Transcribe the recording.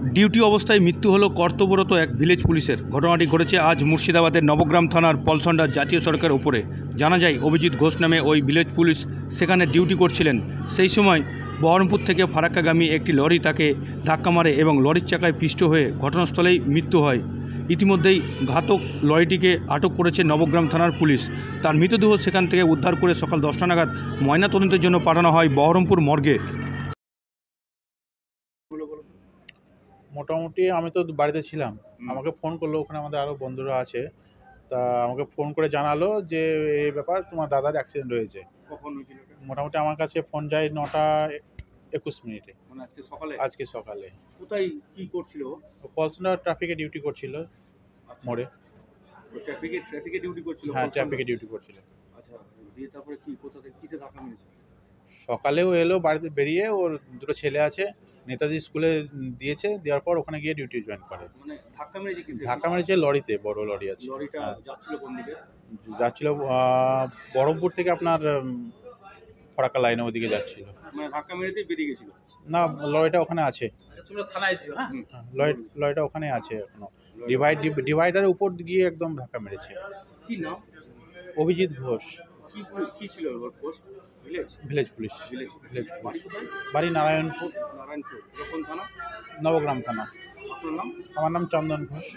Duty অবস্থায় মৃত্যু হলো কর্তব্যরত এক ভিলেজ পুলিশের। ঘটনাটি ঘটেছে আজ মুর্শিদাবাদের নবগ্রাম থানার পলসন্ডা জাতীয় সড়কের ওপরে। জানা যায় অভিজিৎ ঘোষ নামে ওই ভিলেজ পুলিশ সেখানে ডিউটি করছিলেন। সেই সময় বহরমপুর থেকে ফারাক্কাগামী একটি লরি তাকে ধাক্কা মারে এবং লরির চাকায় পিষ্ট হয়ে ঘটনাস্থলেই মৃত্যু হয়। ইতিমধ্যেই ঘাতক লরিটিকে আটক করেছে নবগ্রাম থানার পুলিশ। তার মৃতদেহ সেখান থেকে উদ্ধার করে সকাল 10টা নাগাদ ময়নাতদন্তের জন্য পাঠানো হয় বহরমপুর মর্গে। মোটামুটি আমি তো বাড়িতে ছিলাম, আমাকে ফোন করলো, ওখানে আমাদের আরও বন্ধুরা আছে, তা আমাকে ফোন করে জানালো যে এই ব্যাপার, তোমার দাদার অ্যাক্সিডেন্ট হয়েছে। কখন হয়েছিল? মোটামুটি আমার কাছে ফোন যায় 9:21। মানে আজকে সকালে? আজকে সকালে। কোথায় কি করছিল? পলসনা ট্রাফিকে ডিউটি করছিল মোড়ে। ট্রাফিকে ডিউটি করছিল? হ্যাঁ, ট্রাফিকে ডিউটি করছিল। আচ্ছা, দিয়ে তারপরে কি কোথা থেকে কিসে ধাক্কা মেরেছে? সকালেও এলো, বাড়িতে বেরিয়ে ওর দুটো ছেলে আছে, নেতাজি স্কুলে দিয়েছে, দেওয়ার পর ওখানে গিয়ে ডিউটি জয়েন করে। মানে ধাক্কা মেরেছে কিসে? ধাক্কা মেরেছে লরিতে, বড় লরি আছে। লরিটা যাচ্ছিল কোন দিকে? যাচ্ছিল বহরমপুর থেকে আপনার ফরাক্কা লাইনে ওদিকে যাচ্ছিল। মানে ধাক্কা মেরেতেই বেরিয়ে গেছিল? না, লরিটা ওখানে আছে। তোমরা থানায় ছিল? হ্যাঁ, লরিটা ওখানে আছে এখনো। ডিভাইডারের উপর গিয়ে একদম ধাক্কা মেরেছে। কি নাম? অভিজিৎ ঘোষ। কি ছিল ওর পোস্ট? Village police. বাড়ি কোথায়? বাড়ি নারায়ণপুর। নারায়ণপুর। কোন থানা? নবগ্রাম থানা। আপনার নাম? আমার নাম চন্দন ঘোষ।